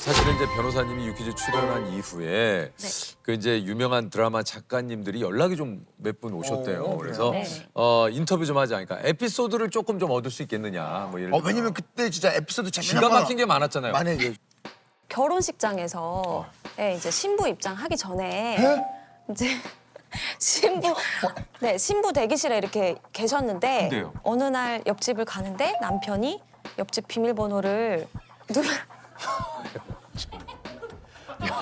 사실은 이제 변호사님이 유퀴즈 출연한 이후에 네. 그 이제 유명한 드라마 작가님들이 연락이 좀 몇 분 오셨대요. 그래서 네. 인터뷰 좀 하자. 그러니까 에피소드를 조금 좀 얻을 수 있겠느냐. 뭐 예를 들어 왜냐면 그때 진짜 에피소드 재미난 기가 거 막힌 게 많았잖아요. 만약에 결혼식장에서 이제 신부 입장하기 전에 에? 이제 신부 대기실에 이렇게 계셨는데 근데요? 어느 날 옆집을 가는데 남편이 옆집 비밀번호를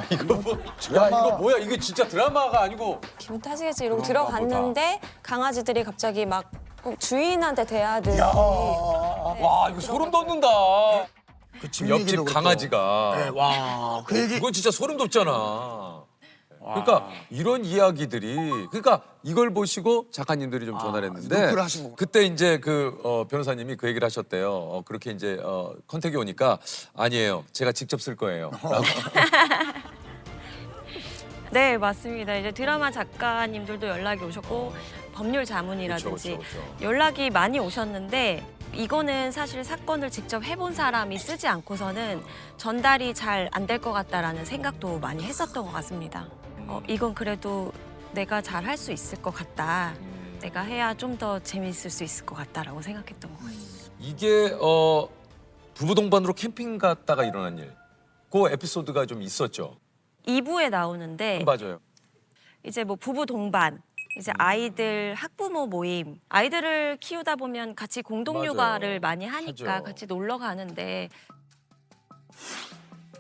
이거 뭐? 야 이거 뭐야? 이게 진짜 드라마가 아니고. 기분 탓이겠지 이러고 그런가 들어갔는데 강아지들이 갑자기 막 주인한테 대하듯이 와 이거 소름 돋는다. 그 집 옆집 얘기도 강아지가. 네, 와, 그 얘기 그건 진짜 소름 돋잖아. 그러니까 이런 이야기들이 그러니까 이걸 보시고 작가님들이 좀 전화를 했는데 노크를 하신 거구나. 그때 이제 그 변호사님이 그 얘기를 하셨대요. 그렇게 이제 컨택이 오니까 아니에요. 제가 직접 쓸 거예요. 라고. 네 맞습니다. 이제 드라마 작가님들도 연락이 오셨고 법률 자문이라든지 그쵸, 그쵸, 그쵸. 연락이 많이 오셨는데 이거는 사실 사건을 직접 해본 사람이 쓰지 않고서는 전달이 잘 안 될 것 같다라는 생각도 많이 했었던 것 같습니다. 이건 그래도 내가 잘 할 수 있을 것 같다. 내가 해야 좀 더 재미있을 수 있을 것 같다라고 생각했던 것 같아요. 이게 부부 동반으로 캠핑 갔다가 일어난 일. 그 에피소드가 좀 있었죠. 2부에 나오는데 맞아요. 이제 뭐 부부 동반, 이제 아이들 학부모 모임, 아이들을 키우다 보면 같이 공동 육아를 많이 하니까 하죠. 같이 놀러 가는데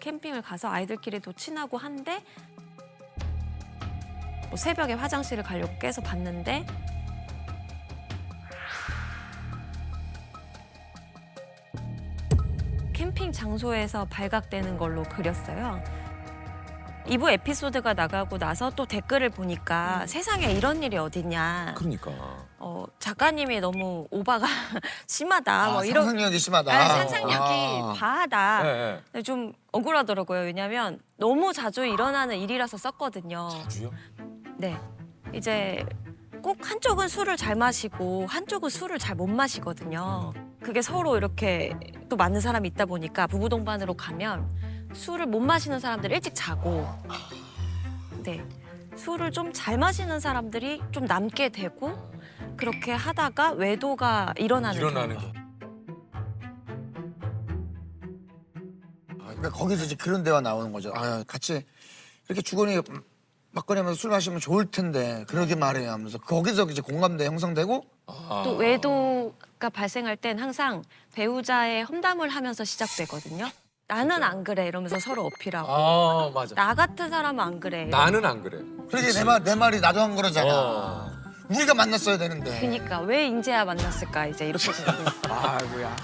캠핑을 가서 아이들끼리도 친하고 한데 뭐 새벽에 화장실을 가려고 깨서 봤는데 캠핑 장소에서 발각되는 걸로 그렸어요. 2부 에피소드가 나가고 나서 또 댓글을 보니까 세상에 이런 일이 어딨냐. 그러니까. 작가님이 너무 오바가 심하다. 뭐 이런 상상력이 심하다. 상상력이 과하다. 네, 근데 좀 억울하더라고요. 왜냐면 너무 자주 일어나는 일이라서 썼거든요. 주요? 네. 이제 꼭 한쪽은 술을 잘 마시고 한쪽은 술을 잘 못 마시거든요. 그게 서로 이렇게 또 맞는 사람이 있다 보니까 부부 동반으로 가면 술을 못 마시는 사람들 일찍 자고, 네. 술을 좀 잘 마시는 사람들이 좀 남게 되고 그렇게 하다가 외도가 일어나는 일어나는 경우. 게. 그러니까 거기서 이제 그런 대화 나오는 거죠. 같이 이렇게 주거니 막걸리하면서 술 마시면 좋을 텐데 그러게 말해요 하면서 거기서 이제 공감대 형성되고 또 외도가 발생할 땐 항상 배우자의 험담을 하면서 시작되거든요. 나는 안 그래 이러면서 서로 어필하고 맞아. 나 같은 사람은 안 그래. 나는 안 그래. 그러게 내 말이 나도 한 거라잖아. 우리가 만났어야 되는데. 그러니까 왜 인제야 만났을까 이제 이렇게 되고. 아이고야.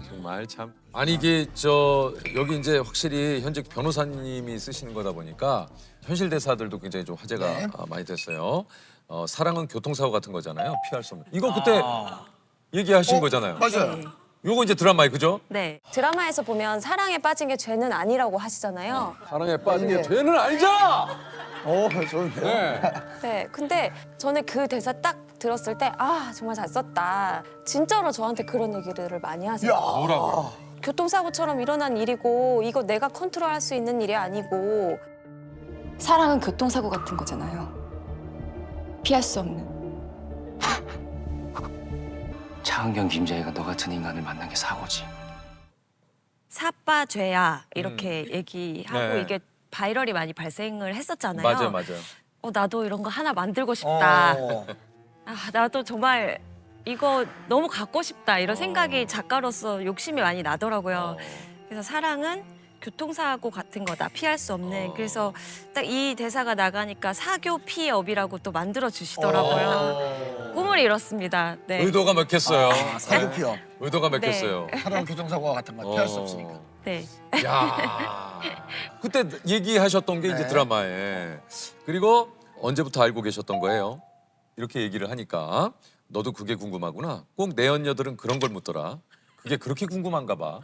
정말 참. 아니 이게 여기 이제 확실히 현직 변호사님이 쓰시는 거다 보니까 현실 대사들도 굉장히 좀 화제가 네. 많이 됐어요. 사랑은 교통사고 같은 거잖아요. 피할 수 없는. 이거 그때 얘기하신 거잖아요. 맞아요. 네. 요거 이제 드라마에 그죠? 네. 드라마에서 보면 사랑에 빠진 게 죄는 아니라고 하시잖아요. 사랑에 빠진 게 죄는 아니잖아. 좋은데. 네. 네. 근데 저는 그 대사 딱 들었을 때 정말 잘 썼다. 진짜로 저한테 그런 얘기를 많이 하세요. 뭐라고요? 교통사고처럼 일어난 일이고 이거 내가 컨트롤할 수 있는 일이 아니고 사랑은 교통사고 같은 거잖아요. 피할 수 없는. 차은경 김자희가 너 같은 인간을 만난 게 사고지. 사빠죄야 이렇게 얘기하고 네. 이게 바이럴이 많이 발생을 했었잖아요. 맞아요. 나도 이런 거 하나 만들고 싶다. 어. 나도 정말 이거 너무 갖고 싶다 이런 생각이 작가로서 욕심이 많이 나더라고요. 그래서 사랑은 교통사고 같은 거다. 피할 수 없는. 그래서 딱 이 대사가 나가니까 사교 피업이라고 또 만들어 주시더라고요. 꿈을 이뤘습니다. 네. 의도가 맥혔어요. 사교피업. 의도가 맥혔어요. 사람 교통사고와 같은 거 피할 수 없으니까. 네. 야. 그때 얘기하셨던 게 이제 네. 드라마에. 그리고 언제부터 알고 계셨던 거예요? 이렇게 얘기를 하니까 너도 그게 궁금하구나. 꼭 내연녀들은 그런 걸 묻더라. 그게 그렇게 궁금한가 봐.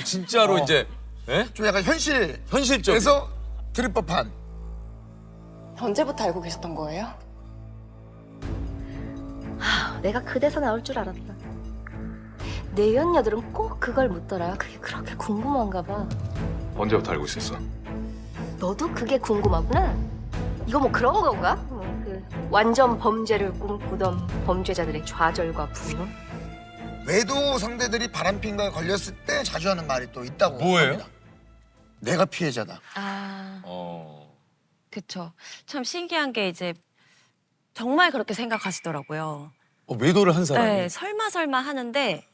진짜로 이제 예? 좀 약간 현실에서 현실적. 들을 법한. 언제부터 알고 계셨던 거예요? 내가 그 대사 나올 줄 알았다. 내연녀들은 꼭 그걸 묻더라. 그게 그렇게 궁금한가 봐. 언제부터 알고 있었어? 너도 그게 궁금하구나. 이거 뭐 그런 건가? 그 완전 범죄를 꿈꾸던 범죄자들의 좌절과 분노? 외도 상대들이 바람핀 거에 걸렸을 때 자주 하는 말이 또 있다고 뭐예요? 합니다. 내가 피해자다. 아, 어. 그쵸. 참 신기한 게 이제 정말 그렇게 생각하시더라고요. 외도를 한 사람이. 네, 설마 하는데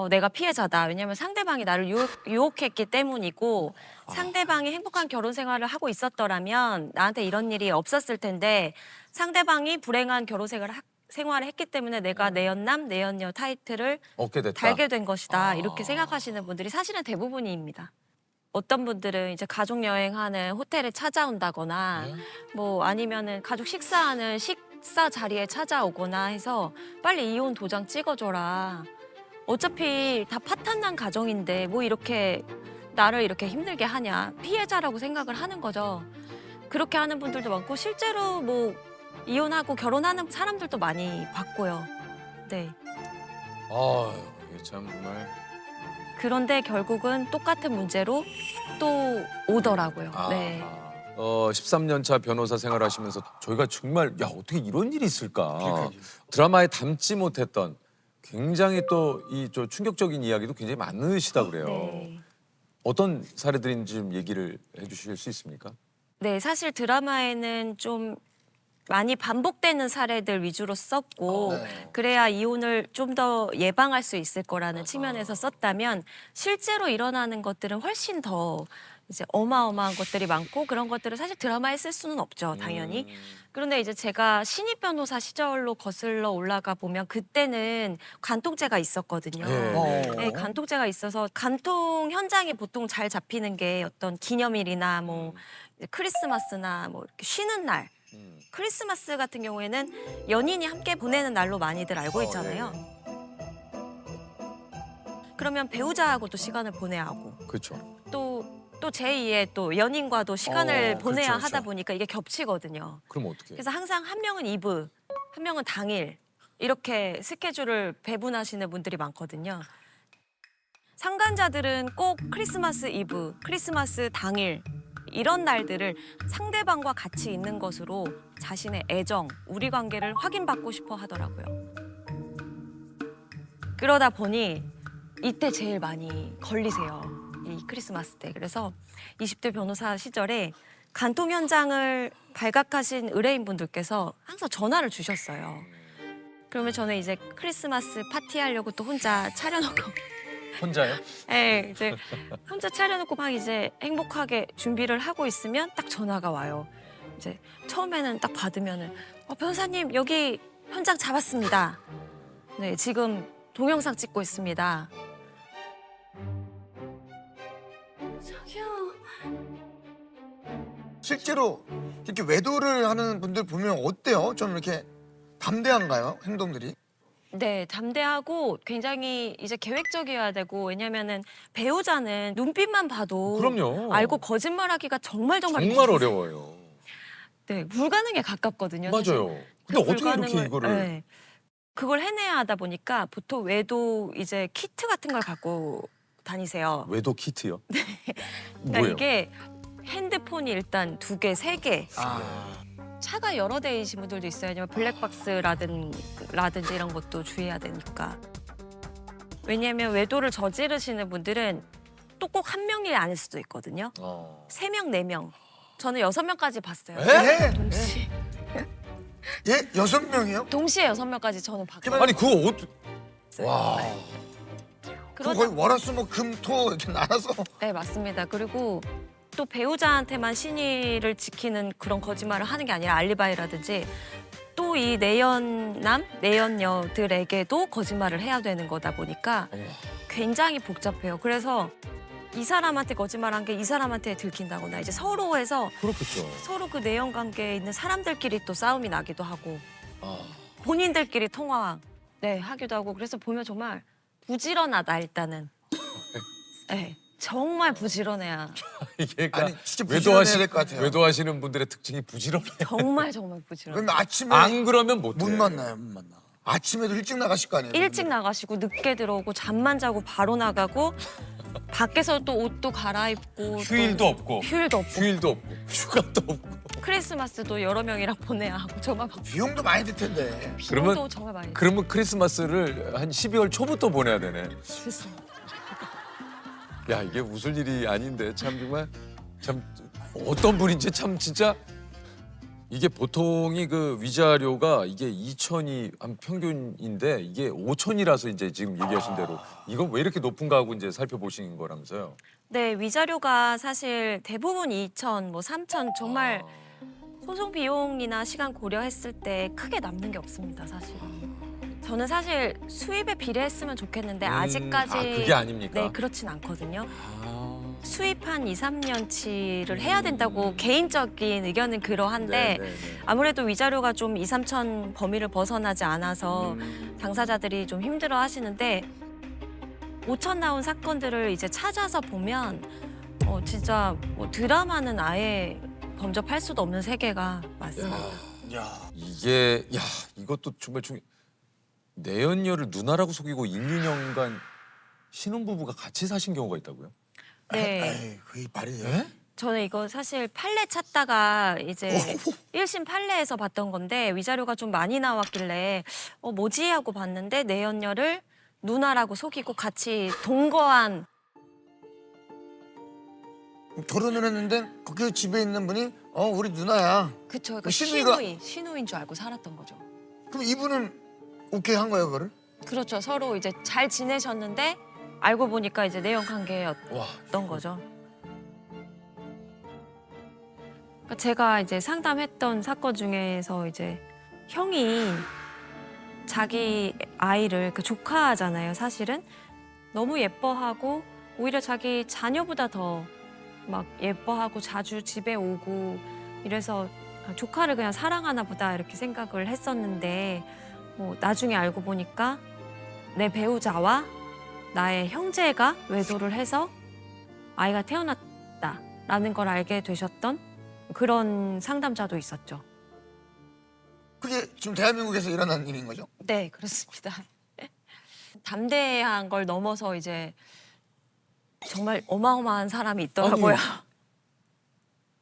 내가 피해자다. 왜냐면 상대방이 나를 유혹했기 때문이고 상대방이 행복한 결혼 생활을 하고 있었더라면 나한테 이런 일이 없었을 텐데 상대방이 불행한 결혼 생활을 했기 때문에 내가 내연남, 내연녀 타이틀을 얻게 됐다. 달게 된 것이다. 이렇게 생각하시는 분들이 사실은 대부분입니다. 어떤 분들은 이제 가족 여행하는 호텔에 찾아온다거나 뭐 아니면은 가족 식사하는 식사 자리에 찾아오거나 해서 빨리 이혼 도장 찍어줘라. 어차피 다 파탄난 가정인데 뭐 이렇게 나를 이렇게 힘들게 하냐. 피해자라고 생각을 하는 거죠. 그렇게 하는 분들도 많고 실제로 뭐 이혼하고 결혼하는 사람들도 많이 봤고요. 네. 이게 참 정말. 그런데 결국은 똑같은 문제로 또 오더라고요. 네. 13년 차 변호사 생활하시면서 저희가 정말 야 어떻게 이런 일이 있을까. 그러니까요. 드라마에 담지 못했던 굉장히 또 이 충격적인 이야기도 굉장히 많으시다 그래요. 네. 어떤 사례들인지 좀 얘기를 해주실 수 있습니까? 네, 사실 드라마에는 좀 많이 반복되는 사례들 위주로 썼고 네. 그래야 이혼을 좀 더 예방할 수 있을 거라는 측면에서 썼다면 실제로 일어나는 것들은 훨씬 더 이제 어마어마한 것들이 많고 그런 것들을 사실 드라마에 쓸 수는 없죠, 당연히. 그런데 이제 제가 신입 변호사 시절로 거슬러 올라가 보면 그때는 간통죄가 있었거든요. 네, 간통죄가 있어서 간통 현장에 보통 잘 잡히는 게 어떤 기념일이나 뭐 이제 크리스마스나 뭐 이렇게 쉬는 날. 크리스마스 같은 경우에는 연인이 함께 보내는 날로 많이들 알고 있잖아요. 그러면 배우자하고도 시간을 보내야 하고 그렇죠. 또 제2의 또 연인과도 시간을 보내야 그렇죠, 하다 그렇죠. 보니까 이게 겹치거든요. 그럼 어떻게? 그래서 항상 한 명은 이브, 한 명은 당일 이렇게 스케줄을 배분하시는 분들이 많거든요. 상간자들은 꼭 크리스마스 이브, 크리스마스 당일 이런 날들을 상대방과 같이 있는 것으로 자신의 애정, 우리 관계를 확인받고 싶어 하더라고요. 그러다 보니 이때 제일 많이 걸리세요. 이 크리스마스 때. 그래서 20대 변호사 시절에 간통 현장을 발각하신 의뢰인분들께서 항상 전화를 주셨어요. 그러면 저는 이제 크리스마스 파티하려고 또 혼자 차려놓고 혼자요? 네, 이제 혼자 차려놓고 막 이제 행복하게 준비를 하고 있으면 딱 전화가 와요. 이제 처음에는 딱 받으면은 변호사님 여기 현장 잡았습니다. 네, 지금 동영상 찍고 있습니다. 저기요. 실제로 이렇게 외도를 하는 분들 보면 어때요? 좀 이렇게 담대한가요? 행동들이? 네, 담대하고 굉장히 이제 계획적이어야 되고 왜냐면은 배우자는 눈빛만 봐도 그럼요. 알고 거짓말하기가 정말 어려워요. 네, 불가능에 가깝거든요. 사실. 맞아요. 근데 그 어떻게 이렇게 불가능을, 이거를 네. 그걸 해내야 하다 보니까 보통 외도 이제 키트 같은 걸 갖고 다니세요. 외도 키트요? 그러니까 뭐예요? 이게 핸드폰이 일단 2개, 3개. 아, 차가 여러 대이신 분들도 있어요. 왜냐면 블랙박스라든지 이런 것도 주의해야 되니까. 왜냐면 외도를 저지르시는 분들은 또 꼭 한 명이 아닐 수도 있거든요. 3명, 4명. 저는 6명까지 봤어요. 에? 동시에. 예? 6명이요? 동시에 6명까지 저는 봤거든요. 아니 그거 와. 그거 거의 월화수목금토 이렇게 나눠서 네, 맞습니다. 그리고 또 배우자한테만 신의를 지키는 그런 거짓말을 하는 게 아니라 알리바이라든지 또 이 내연남, 내연녀들에게도 거짓말을 해야 되는 거다 보니까 굉장히 복잡해요. 그래서 이 사람한테 거짓말한 게 이 사람한테 들킨다거나 이제 서로 해서 그렇겠죠. 서로 그 내연 관계에 있는 사람들끼리 또 싸움이 나기도 하고 아. 본인들끼리 통화 하기도 하고 그래서 보면 정말 부지런하다 일단은. 네, 정말 부지런해야. 이게 아니, 진짜 부지런해야 될것 같아요. 외도하시는 분들의 특징이 부지런해요. 정말 부지런해. 그러면 아침에 안 그러면 못 못 만나요, 못 만나. 아침에도 일찍 나가실 거 아니에요? 일찍 나가시고 늦게 들어오고 잠만 자고 바로 나가고 밖에서 또 옷도 갈아입고 휴일도 또 없고. 휴일도 없고 휴일도 없고. 휴가도 없고. 크리스마스도 여러 명이랑 보내야 하고 저만 막 비용도 많이 들 텐데. 그러면- 비용도 정말 많이 그러면 크리스마스를 한 12월 초부터 보내야 되네. 들었어요. 야, 이게 웃을 일이 아닌데 참 정말 참 어떤 분인지 참 진짜 이게 보통이 그 위자료가 이게 2천이 한 평균인데 이게 5천이라서 이제 지금 얘기하신 대로 이건 왜 이렇게 높은가 하고 이제 살펴보신 거라면서요. 네, 위자료가 사실 대부분 2천, 뭐 3천 정말 소송 비용이나 시간 고려했을 때 크게 남는 게 없습니다, 사실. 저는 사실 수입에 비례했으면 좋겠는데 아직까지 그게 아닙니까? 네, 그렇진 않거든요. 아. 수입 한 2, 3년치를 해야 된다고 개인적인 의견은 그러한데 네. 아무래도 위자료가 좀 2, 3천 범위를 벗어나지 않아서 당사자들이 좀 힘들어 하시는데 5천 나온 사건들을 이제 찾아서 보면 진짜 뭐 드라마는 아예 범접할 수도 없는 세계가 많습니다. 이게 야 이것도 정말 내연녀를 누나라고 속이고 1, 2년간 신혼부부가 같이 사신 경우가 있다고요? 네. 에이, 그게 말이 돼? 네? 저는 이거 사실 판례 찾다가 이제 1심 판례에서 봤던 건데 위자료가 좀 많이 나왔길래 뭐지 하고 봤는데 내연녀를 누나라고 속이고 같이 동거한 결혼을 했는데 거기 집에 있는 분이 우리 누나야. 그쵸. 그러니까 신우이가- 신우인 줄 알고 살았던 거죠. 그럼 이분은 오케이 한 거예요, 그거를? 그렇죠. 서로 이제 잘 지내셨는데 알고 보니까 이제 내연 관계였던 와. 거죠. 그러니까 제가 이제 상담했던 사건 중에서 이제 형이 자기 아이를 그 조카잖아요, 사실은 너무 예뻐하고 오히려 자기 자녀보다 더 막 예뻐하고 자주 집에 오고 이래서 조카를 그냥 사랑하나 보다 이렇게 생각을 했었는데 나중에 알고 보니까 내 배우자와 나의 형제가 외도를 해서 아이가 태어났다라는 걸 알게 되셨던 그런 상담자도 있었죠. 그게 지금 대한민국에서 일어난 일인 거죠? 네, 그렇습니다. 담대한 걸 넘어서 이제 정말 어마어마한 사람이 있더라고요.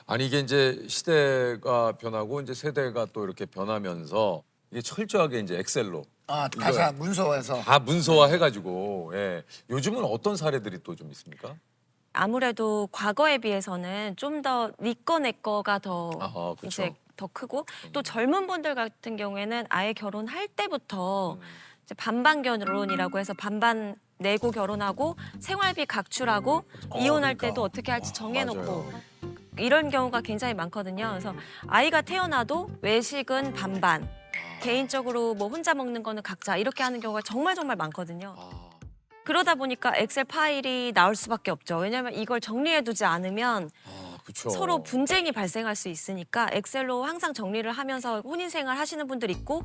아니 이게 이제 시대가 변하고 이제 세대가 또 이렇게 변하면서 이게 철저하게 이제 엑셀로 가사 문서에서. 다 문서화해가지고 요즘은 어떤 사례들이 또 좀 있습니까? 아무래도 과거에 비해서는 좀 더 네 거 내 거가 더 아하, 그쵸. 이제 더 크고 또 젊은 분들 같은 경우에는 아예 결혼할 때부터 이제 반반 결혼이라고 해서 반반 내고 결혼하고 생활비 각출하고 이혼할 그러니까. 때도 어떻게 할지 정해놓고 맞아요. 이런 경우가 굉장히 많거든요. 그래서 아이가 태어나도 외식은 반반, 개인적으로 뭐 혼자 먹는 거는 각자 이렇게 하는 경우가 정말 정말 많거든요. 아, 그러다 보니까 엑셀 파일이 나올 수밖에 없죠. 왜냐하면 이걸 정리해두지 않으면 그렇죠. 서로 분쟁이 발생할 수 있으니까 엑셀로 항상 정리를 하면서 혼인생활 하시는 분들 있고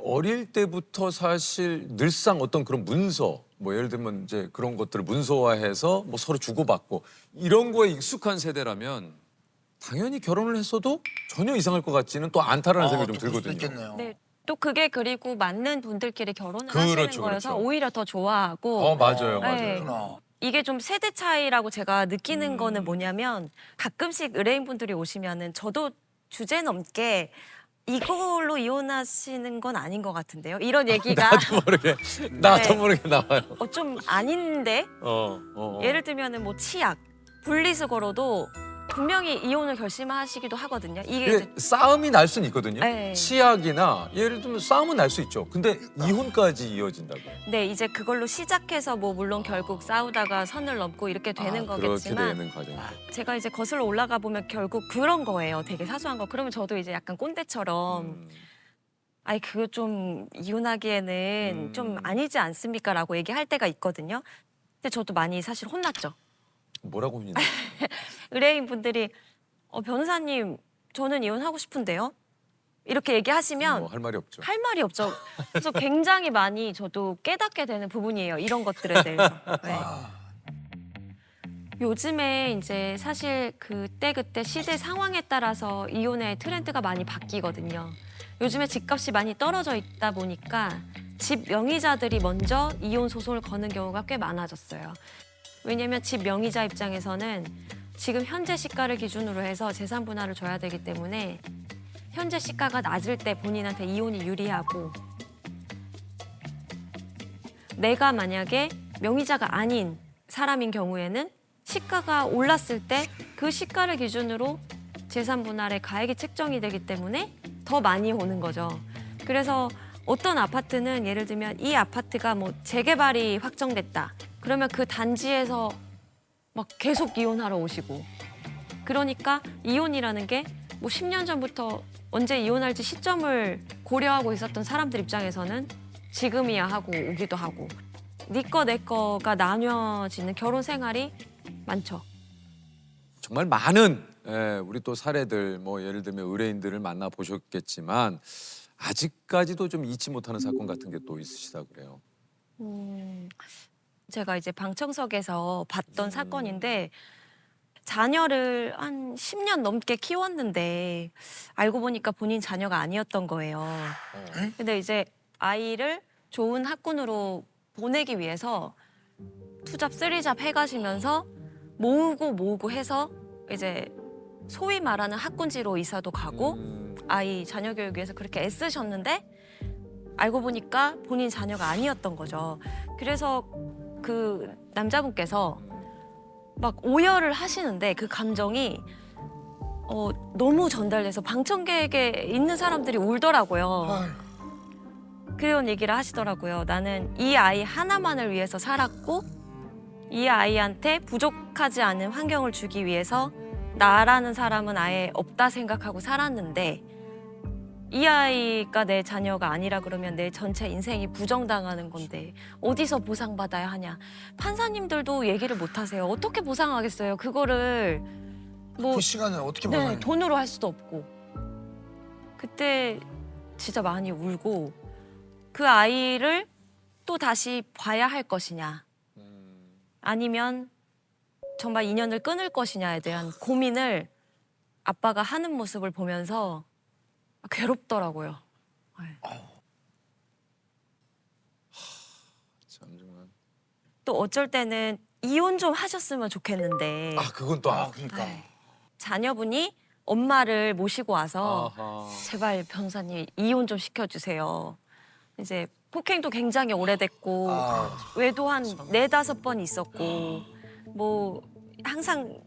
어릴 때부터 사실 늘상 어떤 그런 문서, 뭐 예를 들면 이제 그런 것들을 문서화해서 뭐 서로 주고받고 이런 거에 익숙한 세대라면 당연히 결혼을 했어도 전혀 이상할 것 같지는 또 않다라는 생각이 좀 또 그럴 수도 들거든요. 있겠네요. 네, 또 그게 그리고 맞는 분들끼리 결혼을 그렇죠, 하시는 거여서 그렇죠. 오히려 더 좋아하고 맞아요, 네. 맞아요. 이게 좀 세대 차이라고 제가 느끼는 거는 뭐냐면 가끔씩 의뢰인분들이 오시면은 저도 주제 넘게 이걸로 이혼하시는 건 아닌 것 같은데요. 이런 얘기가 나도 네. 모르게 나와요. 좀 아닌데 예를 어. 들면은 뭐 치약, 분리수거로도 분명히 이혼을 결심하시기도 하거든요. 이게 이게 이제 싸움이 날 수는 있거든요. 네. 치약이나 예를 들면 싸움은 날 수 있죠. 근데 이혼까지 이어진다고. 네, 이제 그걸로 시작해서 뭐 물론 결국 싸우다가 선을 넘고 이렇게 되는 그렇게 거겠지만 되는 과정이죠. 제가 이제 거슬러 올라가 보면 결국 그런 거예요. 되게 사소한 거. 그러면 저도 이제 약간 꼰대처럼 아이 그거 좀 이혼하기에는 좀 아니지 않습니까라고 얘기할 때가 있거든요. 근데 저도 많이 사실 혼났죠. 뭐라고 했냐? 의뢰인 분들이 변호사님 저는 이혼하고 싶은데요. 이렇게 얘기하시면 할 말이 없죠. 할 말이 없죠. 그래서 굉장히 많이 저도 깨닫게 되는 부분이에요. 이런 것들에 대해서. 네. 요즘에 이제 사실 그때 시대 상황에 따라서 이혼의 트렌드가 많이 바뀌거든요. 요즘에 집값이 많이 떨어져 있다 보니까 집 명의자들이 먼저 이혼 소송을 거는 경우가 꽤 많아졌어요. 왜냐면 집 명의자 입장에서는 지금 현재 시가를 기준으로 해서 재산 분할을 줘야 되기 때문에 현재 시가가 낮을 때 본인한테 이혼이 유리하고, 내가 만약에 명의자가 아닌 사람인 경우에는 시가가 올랐을 때 그 시가를 기준으로 재산 분할의 가액이 책정이 되기 때문에 더 많이 오는 거죠. 그래서 어떤 아파트는 예를 들면 이 아파트가 뭐 재개발이 확정됐다. 그러면 그 단지에서 막 계속 이혼하러 오시고, 그러니까 이혼이라는 게 뭐 10년 전부터 언제 이혼할지 시점을 고려하고 있었던 사람들 입장에서는 지금이야 하고 오기도 하고, 네 거 내 거가 나뉘어지는 결혼 생활이 많죠. 정말 많은 우리 또 사례들, 뭐 예를 들면 의뢰인들을 만나 보셨겠지만 아직까지도 좀 잊지 못하는 사건 같은 게 또 있으시다 그래요. 제가 이제 방청석에서 봤던 사건인데, 자녀를 한 10년 넘게 키웠는데 알고 보니까 본인 자녀가 아니었던 거예요. 근데 이제 아이를 좋은 학군으로 보내기 위해서 투잡, 쓰리잡 해가시면서 모으고 해서 이제 소위 말하는 학군지로 이사도 가고 아이 자녀 교육 위해서 그렇게 애쓰셨는데 알고 보니까 본인 자녀가 아니었던 거죠. 그래서 그 남자분께서 막 오열을 하시는데 그 감정이 너무 전달돼서 방청객에 있는 사람들이 울더라고요. 그런 얘기를 하시더라고요. 나는 이 아이 하나만을 위해서 살았고 이 아이한테 부족하지 않은 환경을 주기 위해서 나라는 사람은 아예 없다 생각하고 살았는데 이 아이가 내 자녀가 아니라 그러면 내 전체 인생이 부정당하는 건데 어디서 보상받아야 하냐. 판사님들도 얘기를 못 하세요. 어떻게 보상하겠어요. 그거를 뭐 그 시간을 어떻게 네, 보내? 돈으로 할 수도 없고. 그때 진짜 많이 울고 그 아이를 또 다시 봐야 할 것이냐 아니면 정말 인연을 끊을 것이냐에 대한 고민을 아빠가 하는 모습을 보면서 괴롭더라고요. 네. 참 정말. 또 어쩔 때는 이혼 좀 하셨으면 좋겠는데 그건 또 그러니까. 네. 자녀분이 엄마를 모시고 와서 아하. 제발 변호사님 이혼 좀 시켜주세요. 이제 폭행도 굉장히 오래됐고 외도 한 4-5번 있었고 뭐 항상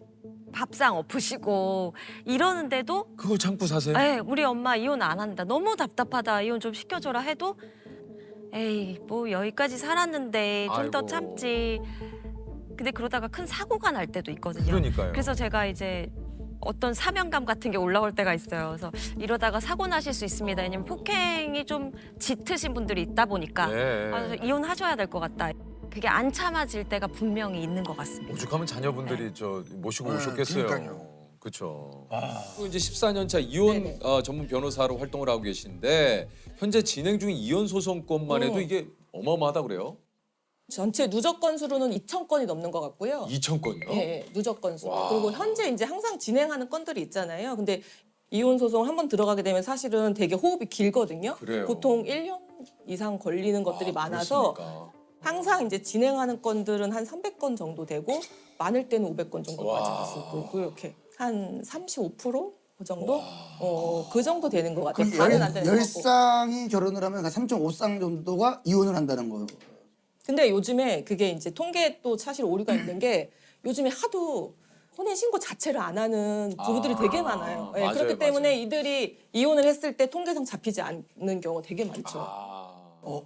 밥상 엎으시고 이러는데도 그걸 참고 사세요? 네, 우리 엄마 이혼 안 한다. 너무 답답하다. 이혼 좀 시켜줘라 해도 에이 뭐 여기까지 살았는데 좀 더 아이고. 참지. 근데 그러다가 큰 사고가 날 때도 있거든요. 그러니까요. 그래서 제가 이제 어떤 사명감 같은 게 올라올 때가 있어요. 그래서 이러다가 사고 나실 수 있습니다. 왜냐면 폭행이 좀 짙으신 분들이 있다 보니까 네. 그래서 이혼하셔야 될 것 같다. 그게 안 참아질 때가 분명히 있는 것 같습니다. 오죽하면 자녀분들이 저 모시고 오셨겠어요. 그러니까요. 그렇죠. 이제 14년 차 이혼 전문 변호사로 활동을 하고 계신데 현재 진행 중인 이혼 소송건만 해도 이게 어마어마하다 그래요? 전체 누적 건수로는 2,000건이 넘는 것 같고요. 2,000건요? 예, 누적 건수. 그리고 현재 이제 항상 진행하는 건들이 있잖아요. 근데 이혼 소송 한 번 들어가게 되면 사실은 되게 호흡이 길거든요. 그래요. 보통 1년 이상 걸리는 것들이 많아서 그렇습니까? 항상 이제 진행하는 건들은 한 300건 정도 되고 많을 때는 500건 정도까지 와. 갔었고 그렇게 한 35%? 그 정도? 그 정도 되는 것 같아요. 그럼 다는 안 되는 것 같고. 10쌍이 결혼을 하면 3.5쌍 정도가 이혼을 한다는 거예요. 근데 요즘에 그게 이제 통계에 또 사실 오류가 있는 게 요즘에 하도 혼인 신고 자체를 안 하는 부부들이 되게 많아요. 예, 맞아요, 그렇기 때문에 맞아요. 이들이 이혼을 했을 때 통계상 잡히지 않는 경우가 되게 많죠.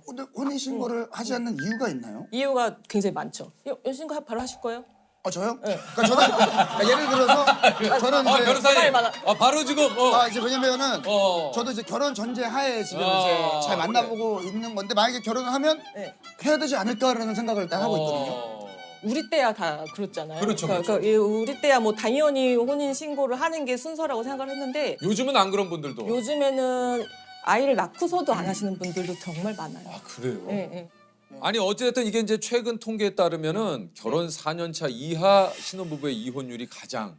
근데 혼인 신고를 하지 않는 이유가 있나요? 이유가 굉장히 많죠. 이혼 신고 바로 하실 거예요? 저요? 그러니까 저는 그러니까 예를 들어서 저는 이제 변호사님, 바로 지금 이제 왜냐면은 저도 이제 결혼 전제 하에 지금 이제 잘 만나보고 있는 건데 만약에 결혼을 하면 네. 해야 되지 않을까라는 생각을 딱 하고 있거든요. 우리 때야 다 그렇잖아요. 그렇죠, 그러니까 우리 때야 뭐 당연히 혼인 신고를 하는 게 순서라고 생각을 했는데 요즘은 안 그런 분들도. 요즘에는 아이를 낳고서도 안 하시는 분들도 정말 많아요. 그래요? 예, 예. 아니 어쨌든 이게 이제 최근 통계에 따르면은 결혼 4년 차 이하 신혼부부의 이혼율이 가장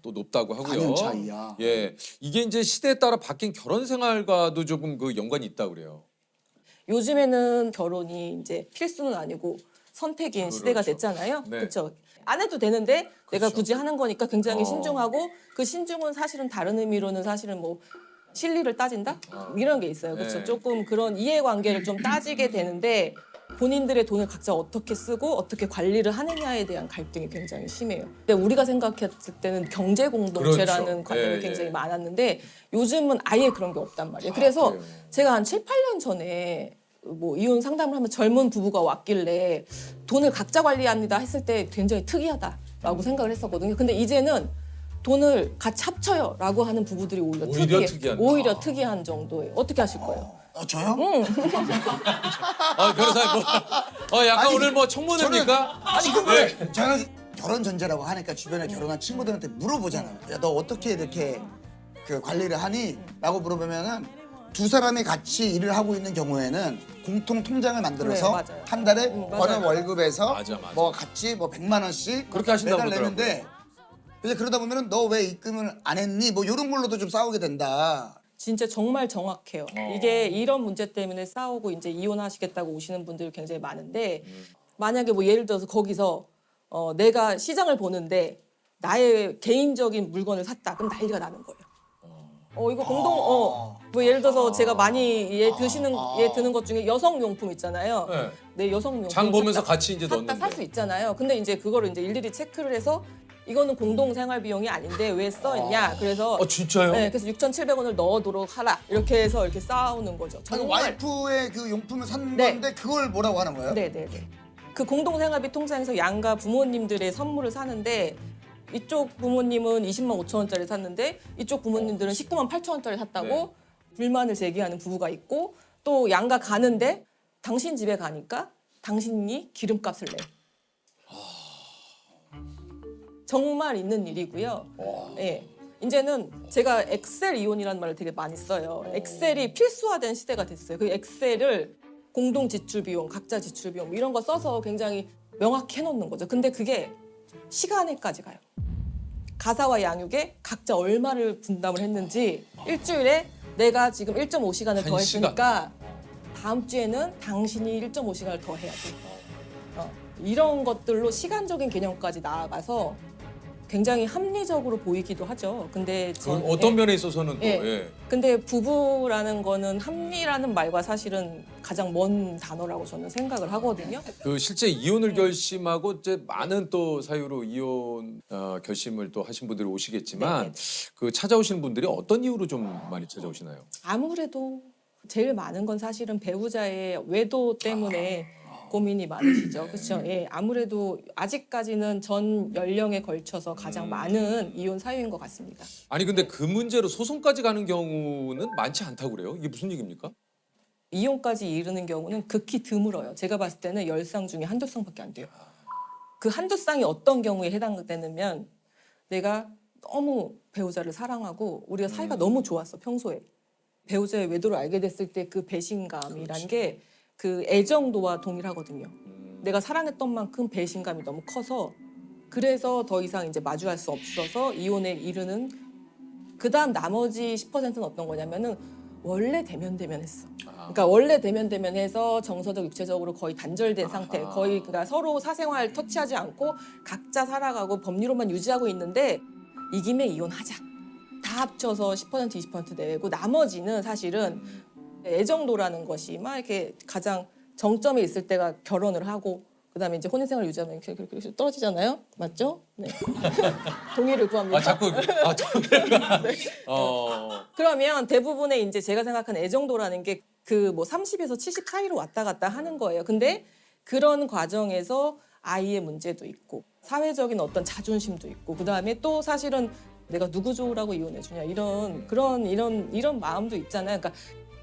또 높다고 하고요. 4년 차 이하. 예, 이게 이제 시대에 따라 바뀐 결혼 생활과도 조금 그 연관이 있다 그래요. 요즘에는 결혼이 이제 필수는 아니고 선택인 시대가 됐잖아요. 네. 그렇죠. 안 해도 되는데 내가 굳이 하는 거니까 굉장히 신중하고 그 신중은 사실은 다른 의미로는 사실은 뭐 실리를 따진다? 이런 게 있어요. 그렇죠. 네. 조금 그런 이해관계를 좀 따지게 되는데 본인들의 돈을 각자 어떻게 쓰고 어떻게 관리를 하느냐에 대한 갈등이 굉장히 심해요. 근데 우리가 생각했을 때는 경제 공동체라는 그렇죠. 관념이 예, 굉장히 예. 많았는데 요즘은 아예 그런 게 없단 말이에요. 그래서 그래요? 제가 한 7, 8년 전에 뭐 이혼 상담을 하면 젊은 부부가 왔길래 돈을 각자 관리합니다 했을 때 굉장히 특이하다라고 생각을 했었거든요. 근데 이제는 돈을 같이 합쳐요라고 하는 부부들이 오히려 특이한. 오히려 특이한 정도예요. 어떻게 하실 거예요? 저요? 변호사님 뭐, 약간 아니, 오늘 뭐 청문회입니까? 저는 결혼 전제라고 하니까 주변에 결혼한 친구들한테 물어보잖아요. 야, 너 어떻게 이렇게 그 관리를 하니? 라고 물어보면은 두 사람이 같이 일을 하고 있는 경우에는 공통 통장을 만들어서 네, 맞아요. 한 달에 맞아요. 버는 월급에서 맞아. 뭐 같이 뭐 100만 원씩 그렇게 하신다고 매달 내는데 이제 그러다 보면은 너 왜 입금을 안 했니? 뭐 이런 걸로도 좀 싸우게 된다. 진짜 정말 정확해요. 이게 이런 문제 때문에 싸우고 이제 이혼하시겠다고 오시는 분들이 굉장히 많은데 만약에 뭐 예를 들어서 거기서 내가 시장을 보는데 나의 개인적인 물건을 샀다. 그럼 난리가 나는 거예요. 이거 뭐 예를 들어서 제가 많이 드는 것 중에 여성용품 있잖아요. 네. 내 여성용품 장 보면서 샀다. 같이 이제 넣는데. 살 수 있잖아요. 근데 이제 그거를 이제 일일이 체크를 해서 이거는 공동 생활 비용이 아닌데 왜 써있냐. 그래서 진짜요? 네, 그래서 6,700원을 넣어도록 하라. 이렇게 해서 이렇게 싸우는 거죠. 아니, 정말. 와이프의 그 용품을 산 네. 건데 그걸 뭐라고 하는 거예요? 네네네. 그 공동생활비 통장에서 양가 부모님들의 선물을 사는데 이쪽 부모님은 20만 5천 원짜리 샀는데 이쪽 부모님들은 19만 8천 원짜리 샀다고 네. 불만을 제기하는 부부가 있고 또 양가 가는데 당신 집에 가니까 당신이 기름값을 내. 정말 있는 일이고요. 예. 이제는 제가 엑셀 이혼이라는 말을 되게 많이 써요. 엑셀이 필수화된 시대가 됐어요. 그 엑셀을 공동 지출 비용, 각자 지출 비용 이런 거 써서 굉장히 명확히 해놓는 거죠. 근데 그게 시간에까지 가요. 가사와 양육에 각자 얼마를 분담을 했는지 일주일에 내가 지금 1.5시간을 더 했으니까 다음 주에는 당신이 1.5시간을 더 해야 돼. 이런 것들로 시간적인 개념까지 나아가서 굉장히 합리적으로 보이기도 하죠. 근데 어떤 면에 있어서는 또 예. 근데 부부라는 거는 합리라는 말과 사실은 가장 먼 단어라고 저는 생각을 하거든요. 그 실제 이혼을 결심하고 이제 많은 또 사유로 이혼 결심을 또 하신 분들이 오시겠지만 그 찾아오시는 분들이 어떤 이유로 좀 많이 찾아오시나요? 아무래도 제일 많은 건 사실은 배우자의 외도 때문에 고민이 많으시죠. 그렇죠? 예, 아무래도 아직까지는 전 연령에 걸쳐서 가장 많은 이혼 사유인 것 같습니다. 아니 근데 그 문제로 소송까지 가는 경우는 많지 않다고 그래요? 이게 무슨 얘기입니까? 이혼까지 이르는 경우는 극히 드물어요. 제가 봤을 때는 10쌍 중에 한두 쌍밖에 안 돼요. 그 한두 쌍이 어떤 경우에 해당되냐면 내가 너무 배우자를 사랑하고 우리가 사이가 너무 좋았어, 평소에. 배우자의 외도를 알게 됐을 때 그 배신감이란 게 그 애정도와 동일하거든요. 내가 사랑했던 만큼 배신감이 너무 커서 그래서 더 이상 이제 마주할 수 없어서 이혼에 이르는 그다음 나머지 10%는 어떤 거냐면은 원래 대면했어. 그러니까 원래 대면해서 정서적 육체적으로 거의 단절된 상태. 거의 그러니까 서로 사생활 터치하지 않고 각자 살아가고 법리로만 유지하고 있는데 이 김에 이혼하자. 다 합쳐서 10% 20% 내고 나머지는 사실은 애정도라는 것이 막 이렇게 가장 정점에 있을 때가 결혼을 하고 그다음에 이제 혼인생활 유지하면 이렇게 떨어지잖아요, 맞죠? 네. 동의를 구합니다. 동의가. 그러면 대부분의 이제 제가 생각하는 애정도라는 게 그 뭐 30에서 70 사이로 왔다 갔다 하는 거예요. 근데 그런 과정에서 아이의 문제도 있고 사회적인 어떤 자존심도 있고 그다음에 또 사실은 내가 누구 좋으라고 이혼해 주냐 이런 마음도 있잖아요. 그러니까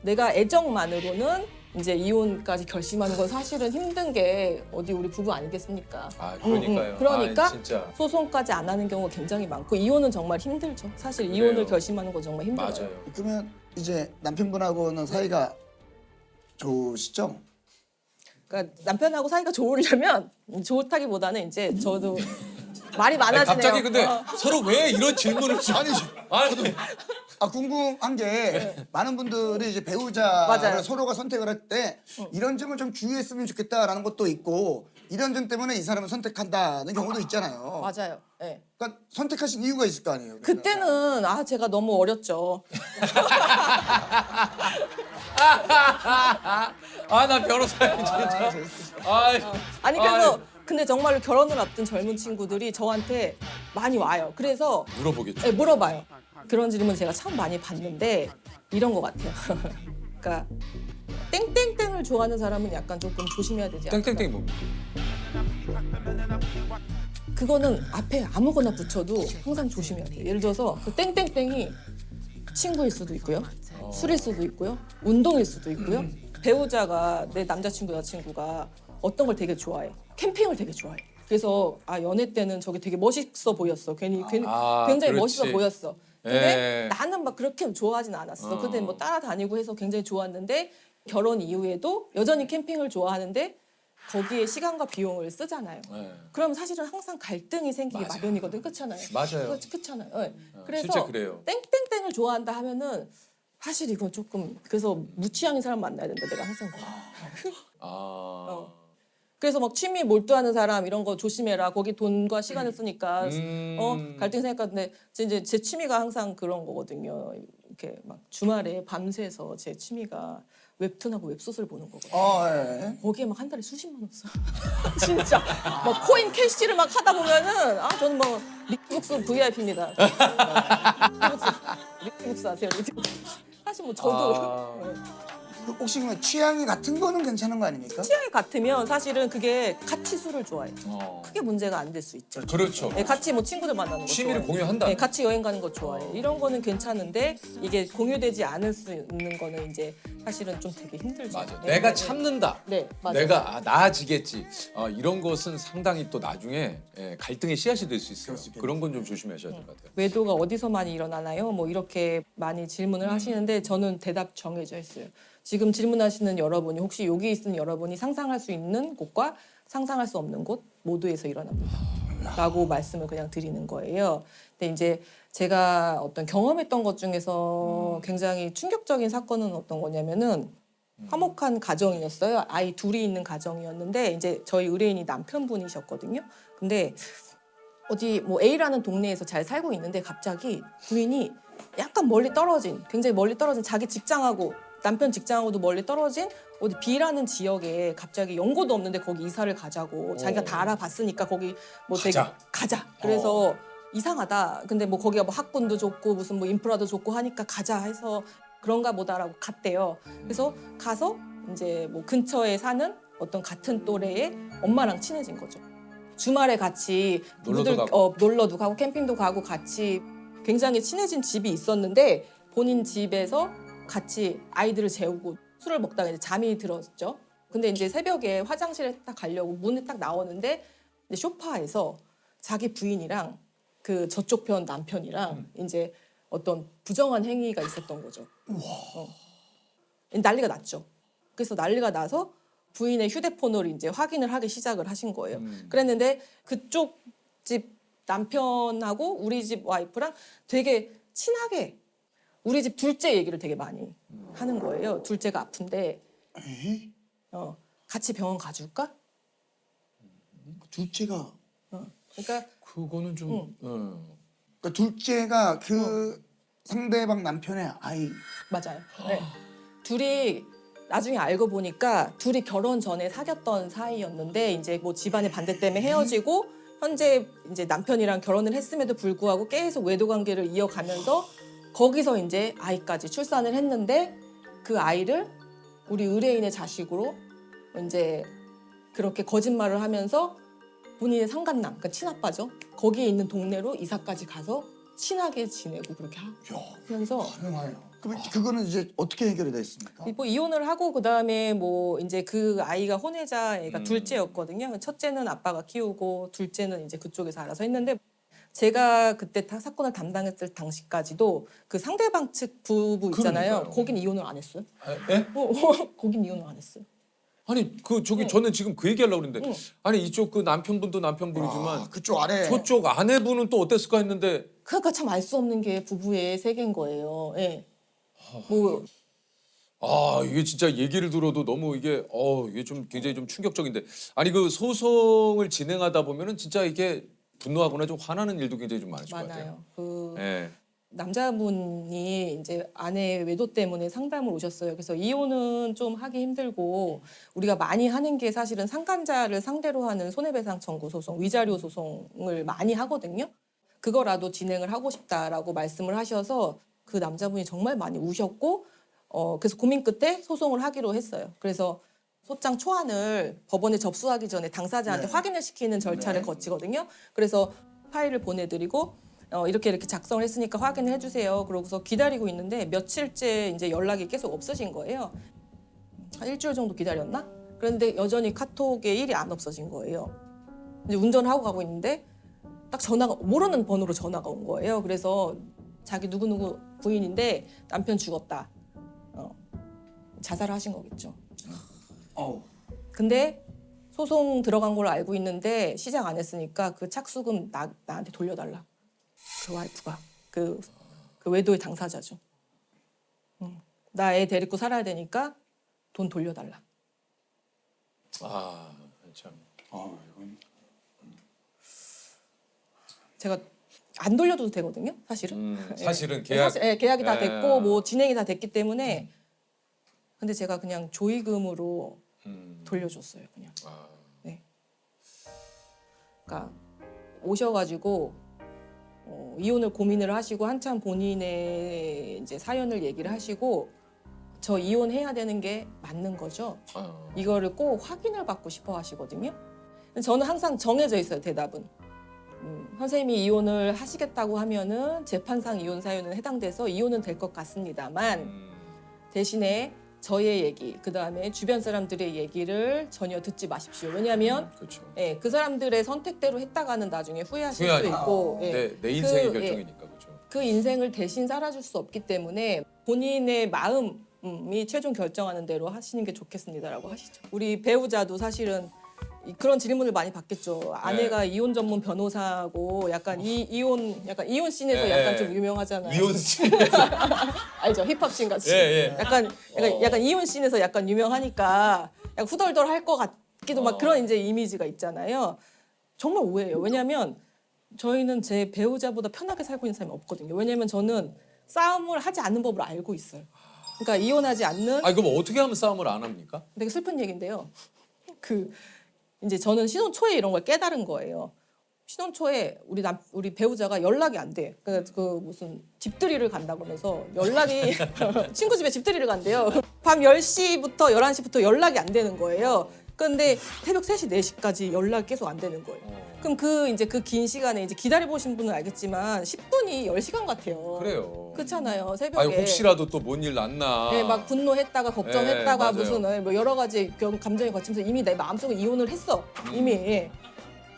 내가 애정만으로는 이제 이혼까지 결심하는 건 사실은 힘든 게 어디 우리 부부 아니겠습니까? 그러니까요. 그러니까 진짜. 소송까지 안 하는 경우가 굉장히 많고 이혼은 정말 힘들죠. 사실 그래요. 이혼을 결심하는 건 정말 힘들어요. 맞아요. 그러면 이제 남편분하고는 사이가 좋으시죠? 그러니까 남편하고 사이가 좋으려면 좋다기보다는 이제 저도 말이 많아지네요. 갑자기 근데 어. 서로 왜 이런 질문을 아니 궁금한 게 많은 분들이 이제 배우자를 맞아요. 서로가 선택을 할 때 이런 점을 좀 주의했으면 좋겠다라는 것도 있고 이런 점 때문에 이 사람을 선택한다는 경우도 있잖아요. 맞아요. 네. 그러니까 선택하신 이유가 있을 거 아니에요. 그때는 제가 너무 어렸죠. 아 나 변호사님 진짜. 아니 그래서 근데 정말로 결혼을 앞둔 젊은 친구들이 저한테 많이 와요. 그래서 물어보겠죠. 네, 물어봐요. 그런 질문 제가 참 많이 받는데 이런 것 같아요. 그러니까 땡땡땡을 좋아하는 사람은 약간 조금 조심해야 되지 않을까. 땡땡땡 뭐? 그거는 앞에 아무거나 붙여도 항상 조심해야 돼요. 예를 들어서 그 땡땡땡이 친구일 수도 있고요. 술일 수도 있고요. 운동일 수도 있고요. 배우자가 내 남자친구 여자친구가 어떤 걸 되게 좋아해. 캠핑을 되게 좋아해. 그래서 연애 때는 저게 되게 멋있어 보였어. 괜히 굉장히 그렇지. 멋있어 보였어. 근데 예. 나는 막 그렇게 좋아하진 않았어. 근데 뭐 따라다니고 해서 굉장히 좋았는데 결혼 이후에도 여전히 캠핑을 좋아하는데 거기에 시간과 비용을 쓰잖아요. 네. 그럼 사실은 항상 갈등이 생기기 맞아요. 마련이거든. 그렇잖아요. 맞아요. 그렇잖아요. 네. 그래서 실제 그래요. 땡땡땡을 좋아한다 하면은 사실 이건 조금 그래서 무취향인 사람 만나야 된다. 내가 항상 그래. 그래서 막 취미 몰두하는 사람 이런 거 조심해라. 거기 돈과 시간을 쓰니까 갈등 생각하는데 이제 제 취미가 항상 그런 거거든요. 이렇게 막 주말에 밤새서 제 취미가 웹툰하고 웹소설 보는 거거든요. 예. 거기에 막 한 달에 수십만 원 써. 진짜. 막 코인 캐시를 막 하다 보면은 저는 뭐 리트북스 VIP입니다. 리트북스 아세요? 리트북스. 사실 뭐 저도 혹시 그러면 취향이 같은 거는 괜찮은 거 아닙니까? 취향이 같으면 사실은 그게 같이 술을 좋아해요. 크게 문제가 안 될 수 있죠. 그렇죠. 네, 같이 뭐 친구들 만나는 거 취미를 좋아해요. 공유한다. 네, 같이 여행 가는 거 좋아해요. 이런 거는 괜찮은데 이게 공유되지 않을 수 있는 거는 이제 사실은 좀 되게 힘들죠. 맞아. 네, 내가 네. 참는다. 네, 맞아요. 내가 나아지겠지. 이런 것은 상당히 또 나중에 갈등의 씨앗이 될 수 있어요. 그런 건 좀 조심하셔야 될 것 같아요. 외도가 어디서 많이 일어나나요? 뭐 이렇게 많이 질문을 하시는데 저는 대답 정해져 있어요. 지금 질문하시는 여러분이 혹시 여기 있는 여러분이 상상할 수 있는 곳과 상상할 수 없는 곳 모두에서 일어납니다. 라고 말씀을 그냥 드리는 거예요. 근데 이제 제가 어떤 경험했던 것 중에서 굉장히 충격적인 사건은 어떤 거냐면은 화목한 가정이었어요. 아이 둘이 있는 가정이었는데 이제 저희 의뢰인이 남편분이셨거든요. 근데 어디 뭐 A라는 동네에서 잘 살고 있는데 갑자기 부인이 약간 멀리 떨어진 굉장히 멀리 떨어진 자기 직장하고 남편 직장하고도 멀리 떨어진 어디 B라는 지역에 갑자기 연고도 없는데 거기 이사를 가자고 자기가 다 알아봤으니까 거기 뭐 되게 가자. 그래서 이상하다. 근데 뭐 거기가 뭐 학군도 좋고 무슨 뭐 인프라도 좋고 하니까 가자 해서 그런가 보다라고 갔대요. 그래서 가서 이제 뭐 근처에 사는 어떤 같은 또래의 엄마랑 친해진 거죠. 주말에 같이 놀러도 가고 캠핑도 가고 같이 굉장히 친해진 집이 있었는데 본인 집에서 같이 아이들을 재우고 술을 먹다가 이제 잠이 들었죠. 근데 이제 새벽에 화장실에 딱 가려고 문에 딱 나오는데 이제 소파에서 자기 부인이랑 그 저쪽 편 남편이랑 이제 어떤 부정한 행위가 있었던 거죠. 난리가 났죠. 그래서 난리가 나서 부인의 휴대폰을 이제 확인을 하기 시작을 하신 거예요. 그랬는데 그쪽 집 남편하고 우리 집 와이프랑 되게 친하게 우리 집 둘째 얘기를 되게 많이 하는 거예요. 둘째가 아픈데 같이 병원 가줄까? 둘째가 그러니까 그거는 좀 그러니까 둘째가 그 상대방 남편의 아이. 맞아요. 네. 둘이 나중에 알고 보니까 둘이 결혼 전에 사귀었던 사이였는데 이제 뭐 집안의 반대 때문에 헤어지고 현재 이제 남편이랑 결혼을 했음에도 불구하고 계속 외도 관계를 이어가면서 거기서 이제 아이까지 출산을 했는데 그 아이를 우리 의뢰인의 자식으로 이제 그렇게 거짓말을 하면서 본인의 상간남, 그러니까 친아빠죠. 거기에 있는 동네로 이사까지 가서 친하게 지내고 그렇게 하면서 가능해요. 그럼 그거는 이제 어떻게 해결이 됐습니까? 뭐 이혼을 하고 그다음에 뭐 이제 그 아이가 혼외자 애가 둘째였거든요. 첫째는 아빠가 키우고 둘째는 이제 그쪽에서 알아서 했는데 제가 그때 사건을 담당했을 당시까지도 그 상대방 측 부부 있잖아요. 그러니까요. 거긴 이혼을 안 했어요. 예? 거긴 이혼을 안 했어요. 아니 그 저기 저는 지금 그 얘기하려고 그랬는데 아니 이쪽 그 남편분도 남편분이지만 아, 그쪽 아래 저쪽 아내분은 또 어땠을까 했는데 그러니까 참 알 수 없는 게 부부의 세계인 거예요. 예. 뭐 아 이게 진짜 얘기를 들어도 너무 이게 좀 굉장히 좀 충격적인데 아니 그 소송을 진행하다 보면은 진짜 이게 분노하거나 좀 화나는 일도 굉장히 좀 많으실 것 같아요. 많아요. 그 예. 남자분이 이제 아내 외도 때문에 상담을 오셨어요. 그래서 이혼은 좀 하기 힘들고 우리가 많이 하는 게 사실은 상간자를 상대로 하는 손해배상 청구 소송, 위자료 소송을 많이 하거든요. 그거라도 진행을 하고 싶다라고 말씀을 하셔서 그 남자분이 정말 많이 우셨고 그래서 고민 끝에 소송을 하기로 했어요. 그래서 소장 초안을 법원에 접수하기 전에 당사자한테 네. 확인을 시키는 절차를 네. 거치거든요. 그래서 파일을 보내드리고 이렇게 작성을 했으니까 확인을 해주세요. 그러고서 기다리고 있는데 며칠째 이제 연락이 계속 없으신 거예요. 한 일주일 정도 기다렸나? 그런데 여전히 카톡에 일이 안 없어진 거예요. 이제 운전하고 가고 있는데 딱 전화가 모르는 번호로 전화가 온 거예요. 그래서 자기 누구누구 부인인데 남편 죽었다. 자살을 하신 거겠죠. 어우. 근데 소송 들어간 걸 알고 있는데 시작 안 했으니까 그 착수금 나한테 돌려달라. 그 와이프가 그 외도의 당사자죠. 나 애 데리고 살아야 되니까 돈 돌려달라. 아 참. 이건 제가 안 돌려줘도 되거든요, 사실은. 사실은 예, 계약 계약이 다 예. 됐고 뭐 진행이 다 됐기 때문에. 근데 제가 그냥 조의금으로 돌려줬어요, 그냥. 아. 네. 그러니까 오셔가지고 이혼을 고민을 하시고 한참 본인의 이제 사연을 얘기를 하시고 저 이혼해야 되는 게 맞는 거죠. 이거를 꼭 확인을 받고 싶어 하시거든요. 저는 항상 정해져 있어요, 대답은. 선생님이 이혼을 하시겠다고 하면은 재판상 이혼 사유는 해당돼서 이혼은 될 것 같습니다만 대신에 저의 얘기, 그 다음에 주변 사람들의 얘기를 전혀 듣지 마십시오. 왜냐하면 그렇죠. 예, 그 사람들의 선택대로 했다가는 나중에 후회하실 수 후회하니까. 있고 내 인생의 그, 결정이니까 그렇죠. 그 인생을 대신 살아줄 수 없기 때문에 본인의 마음이 최종 결정하는 대로 하시는 게 좋겠습니다라고 하시죠. 우리 배우자도 사실은 그런 질문을 많이 받겠죠. 아내가 이혼 전문 변호사고 약간 이혼 씬에서 네. 약간 좀 유명하잖아요. 이혼 씨. 알죠? 힙합씬 같이. 예. 약간 이혼 씬에서 약간 유명하니까 약간 후덜덜 할 것 같기도 막 그런 이제 이미지가 있잖아요. 정말 오해예요. 왜냐하면 저희는 제 배우자보다 편하게 살고 있는 사람이 없거든요. 왜냐하면 저는 싸움을 하지 않는 법을 알고 있어요. 그러니까 이혼하지 않는 아 그럼 어떻게 하면 싸움을 안 합니까? 되게 슬픈 얘기인데요. 이제 저는 신혼 초에 이런 걸 깨달은 거예요. 신혼 초에 우리 배우자가 연락이 안 돼. 그 무슨 집들이를 간다고 하면서 연락이 친구 집에 집들이를 간대요. 밤 10시부터 11시부터 연락이 안 되는 거예요. 근데 새벽 3시, 4시까지 연락이 계속 안 되는 거예요. 그럼 그 긴 시간에 이제 기다려 보신 분은 알겠지만 10분이 10시간 같아요. 그래요. 그렇잖아요. 새벽에. 아니 혹시라도 또 뭔 일 났나. 네, 막 분노했다가 걱정했다가 네, 무슨 뭐 여러 가지 감정이 거치면서 이미 내 마음속에 이혼을 했어. 이미.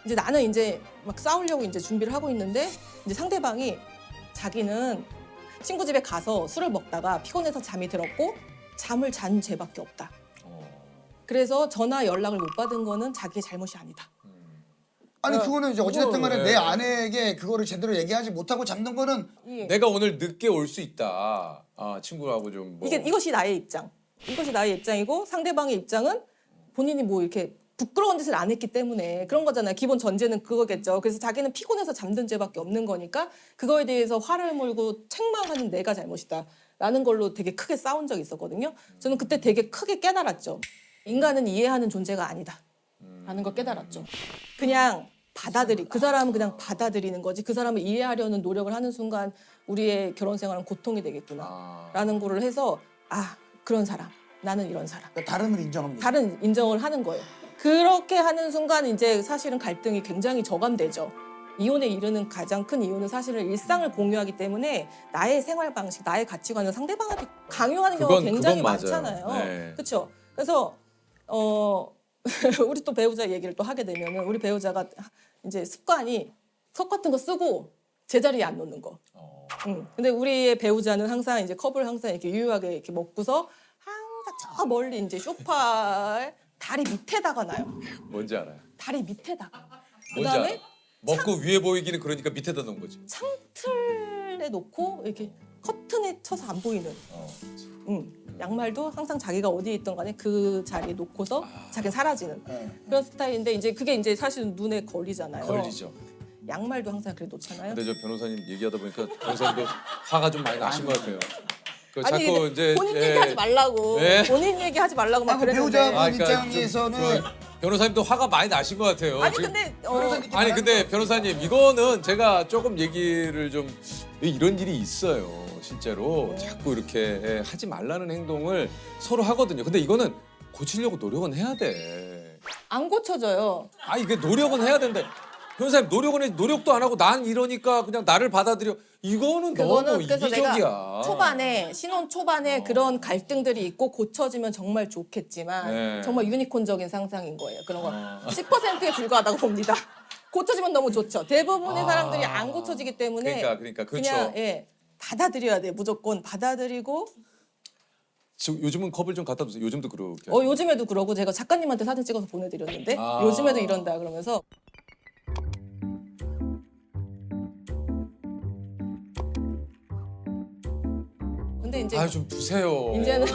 이제 나는 이제 막 싸우려고 이제 준비를 하고 있는데 이제 상대방이 자기는 친구 집에 가서 술을 먹다가 피곤해서 잠이 들었고 잠을 잔 죄밖에 없다. 그래서 전화 연락을 못 받은 거는 자기의 잘못이 아니다. 아니 그거는 이제 어찌됐든 간에 네. 내 아내에게 그거를 제대로 얘기하지 못하고 잡는 거는 내가 오늘 늦게 올 수 있다. 친구하고 좀 뭐. 이것이 나의 입장. 이것이 나의 입장이고 상대방의 입장은 본인이 뭐 이렇게 부끄러운 짓을 안 했기 때문에 그런 거잖아요. 기본 전제는 그거겠죠. 그래서 자기는 피곤해서 잠든 죄밖에 없는 거니까 그거에 대해서 화를 물고 책망하는 내가 잘못이다라는 걸로 되게 크게 싸운 적이 있었거든요. 저는 그때 되게 크게 깨달았죠. 인간은 이해하는 존재가 아니다. 라는 걸 깨달았죠. 그냥 그 사람은 그냥 받아들이는 거지. 그 사람을 이해하려는 노력을 하는 순간 우리의 결혼 생활은 고통이 되겠구나. 라는 거를 해서 그런 사람. 나는 이런 사람. 그러니까 다름을 인정합니다. 다른 인정을 하는 거예요. 그렇게 하는 순간 이제 사실은 갈등이 굉장히 저감되죠. 이혼에 이르는 가장 큰 이유는 사실은 일상을 공유하기 때문에 나의 생활 방식, 나의 가치관을 상대방한테 강요하는 경우가 굉장히 그건 맞아요. 많잖아요. 네. 그렇죠? 그래서 우리 또 배우자 얘기를 또 하게 되면은 우리 배우자가 이제 습관이 컵 같은 거 쓰고 제자리에 안 놓는 거. 근데 우리의 배우자는 항상 이제 컵을 항상 이렇게 유유하게 이렇게 먹고서 항상 저 멀리 이제 소파에 다리 밑에다가 놔요. 뭔지 알아요. 다리 밑에다가. 뭔지 알아. 그다음에 먹고 위에 보이기는 그러니까 밑에다 놓은 거지. 창틀에 놓고 이렇게 커튼에 쳐서 안 보이는. 양말도 항상 자기가 어디에 있던 간에 그 자리에 놓고서 자기는 사라지는 그런 스타일인데 이제 그게 이제 사실은 눈에 걸리잖아요. 걸리죠. 양말도 항상 그래 놓잖아요. 근데 저 변호사님 얘기하다 보니까 변호사님도 화가 좀 많이 나신 것 같아요. 그 아니 자꾸 근데 이제 본인 예. 얘기하지 말라고. 예. 본인 얘기하지 말라고 막 아, 그 그랬는데. 배우자 아, 그러니까 입장에서는 변호사님도 화가 많이 나신 것 같아요. 아니 지금. 근데 아니 근데 변호사님 이거는 제가 조금 얘기를 좀 왜 이런 일이 있어요 실제로 자꾸 이렇게 하지 말라는 행동을 서로 하거든요. 근데 이거는 고치려고 노력은 해야 돼. 안 고쳐져요. 아 이게 노력은 해야 된다. 변호사님 노력은 해 노력도 안 하고 난 이러니까 그냥 나를 받아들여 이거는 너무 그거는 그래서 이기적이야. 내가 초반에 신혼 초반에 그런 갈등들이 있고 고쳐지면 정말 좋겠지만 네. 정말 유니콘적인 상상인 거예요. 그런 거 10%에 불과하다고 봅니다. 고쳐지면 너무 좋죠. 대부분의 사람들이 안 고쳐지기 때문에 그러니까 그렇죠. 그냥 예, 받아들여야 돼. 무조건 받아들이고 지금 요즘은 컵을 좀 갖다 주세요. 요즘도 그렇게. 요즘에도 그러고 제가 작가님한테 사진 찍어서 보내드렸는데 아. 요즘에도 이런다 그러면서 근데 이제 아좀 두세요. 이제는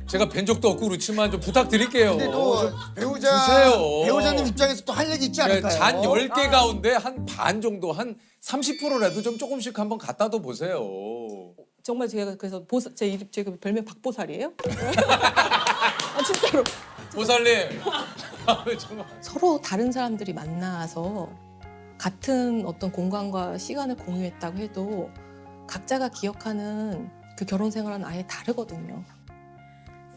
제가 뵌 적도 없고 그렇지만 좀 부탁드릴게요. 근데 또 배우자 주세요. 배우자님 입장에서 또 할 얘기 있지 않을까요? 잔 10개 가운데 한 반 정도 한 30%라도 좀 조금씩 한번 갖다도 보세요. 정말 제가 그래서 제 별명 박보살이에요? 아 진짜로 보살님. 정말. 서로 다른 사람들이 만나서 같은 어떤 공간과 시간을 공유했다고 해도 각자가 기억하는 그 결혼 생활은 아예 다르거든요.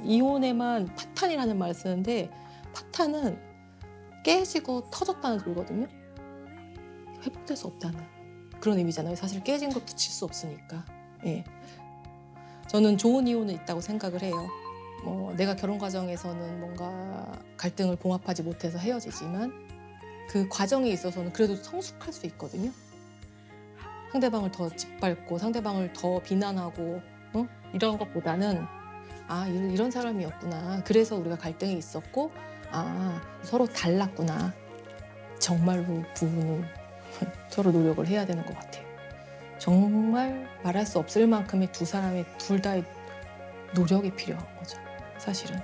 이혼에만 파탄이라는 말을 쓰는데 파탄은 깨지고 터졌다는 소리거든요. 회복될 수 없다는 그런 의미잖아요. 사실 깨진 걸 붙일 수 없으니까. 예. 저는 좋은 이혼은 있다고 생각을 해요. 내가 결혼 과정에서는 뭔가 갈등을 봉합하지 못해서 헤어지지만 그 과정에 있어서는 그래도 성숙할 수 있거든요. 상대방을 더 짓밟고 상대방을 더 비난하고 이런 것보다는 이런 사람이었구나. 그래서 우리가 갈등이 있었고 서로 달랐구나. 정말로 부부는 서로 노력을 해야 되는 것 같아요. 정말 말할 수 없을 만큼의 두 사람의 둘 다의 노력이 필요한 거죠. 사실은.